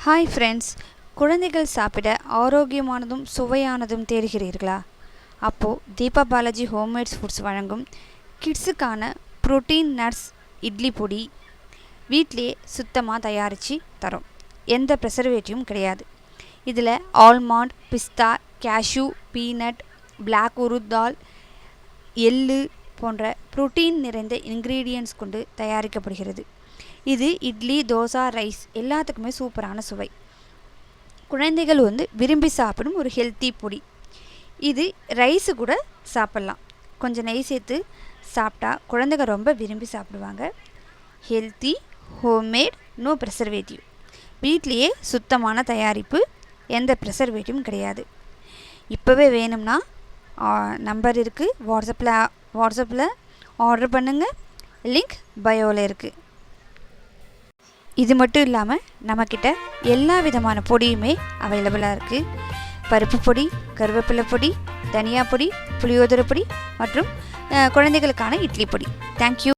Hi friends, குழந்தைகள் சாப்பிட ஆரோக்கியமானதும் சுவையானதும் தேடுகிறீர்களா? அப்போது தீபா பாலாஜி ஹோம்மேட்ஸ் ஃபுட்ஸ் வழங்கும் கிட்ஸுக்கான ப்ரோட்டீன் நட்ஸ் இட்லி பொடி வீட்டிலேயே சுத்தமாக தயாரித்து தரோம். எந்த ப்ரெசர்வேட்டிவும் கிடையாது. இதில் ஆல்மண்ட், பிஸ்தா, கேஷ்யூ, பீனட், பிளாக் உருத் தால், எள்ளு போன்ற ப்ரோட்டீன் நிறைந்த இன்க்ரீடியன்ட்ஸ் கொண்டு தயாரிக்கப்படுகிறது. இது இட்லி, தோசை, ரைஸ் எல்லாத்துக்குமே சூப்பரான சுவை. குழந்தைகள் விரும்பி சாப்பிடும் ஒரு ஹெல்த்தி பொடி. இது ரைஸு கூட சாப்பிட்லாம். கொஞ்சம் நெய் சேர்த்து சாப்பிட்டா குழந்தைகள் ரொம்ப விரும்பி சாப்பிடுவாங்க. Healthy, homemade, no preservative. வீட்லேயே சுத்தமான தயாரிப்பு, எந்த ப்ரெசர்வேட்டிவும் கிடையாது. இப்போவே வேணும்னா நம்பர் இருக்குது, வாட்ஸ்அப்பில் ஆர்டர் பண்ணுங்கள். லிங்க் பயோவில் இருக்குது. இது மட்டும் இல்லாமல் நம்மக்கிட்ட எல்லா விதமான பொடியுமே அவைலபிளாக இருக்குது. பருப்பு பொடி, கருவேப்பிலை பொடி, தனியா பொடி, புளியோதரை பொடி மற்றும் குழந்தைகளுக்கான இட்லி பொடி. தேங்க்யூ.